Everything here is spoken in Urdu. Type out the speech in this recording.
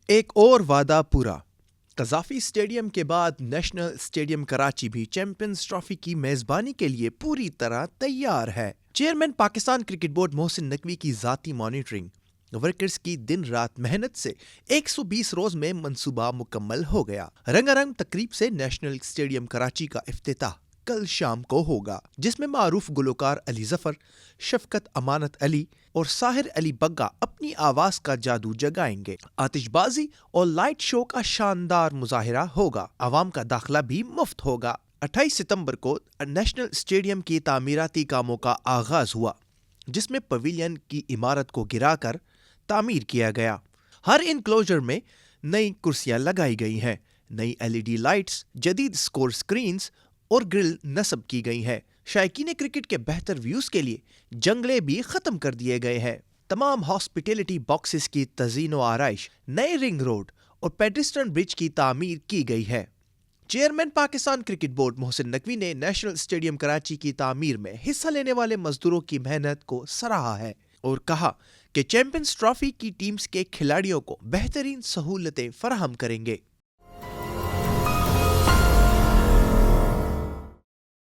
ایک اور وعدہ پورا۔ قذافی اسٹیڈیم کے بعد نیشنل اسٹیڈیم کراچی بھی چیمپئنز ٹرافی کی میزبانی کے لیے پوری طرح تیار ہے۔ Chairman Pakistan cricket board Mohsin Naqvi کی ذاتی مانیٹرنگ ورکرز کی دن رات محنت سے 120 روز میں منصوبہ مکمل ہو گیا۔ رنگا رنگ تقریب سے نیشنل اسٹیڈیم کراچی کا افتتاح کل شام کو ہوگا، جس میں معروف گلوکار علی ظفر، شفقت امانت علی اور ساحر علی بگا اپنی آواز کا جادو جگائیں گے۔ آتش بازی اور لائٹ شو کا شاندار مظاہرہ ہوگا۔ عوام کا داخلہ بھی مفت ہوگا۔ 28 ستمبر کو نیشنل اسٹیڈیم کی تعمیراتی کاموں کا آغاز ہوا، جس میں پویلین کی عمارت کو گرا کر تعمیر کیا گیا۔ ہر انکلوژر میں نئی کرسیاں لگائی گئی ہیں، نئی LED لائٹس، جدید سکور سکرینز اور گرل نصب کی گئی ہے۔ شائقین کرکٹ کے بہتر ویوز کے لیے جنگلے بھی ختم کر دیے گئے ہیں۔ تمام ہاسپٹیلٹی باکسز کی تزئین و آرائش، نئے رنگ روڈ اور پیڈسٹرن برج کی تعمیر کی گئی ہے۔ Chairman Pakistan cricket board Mohsin Naqvi نے نیشنل اسٹیڈیم کراچی کی تعمیر میں حصہ لینے والے مزدوروں کی محنت کو سراہا ہے اور کہا کہ چیمپئنز ٹرافی کی ٹیمز کے کھلاڑیوں کو بہترین سہولتیں فراہم کریں گے۔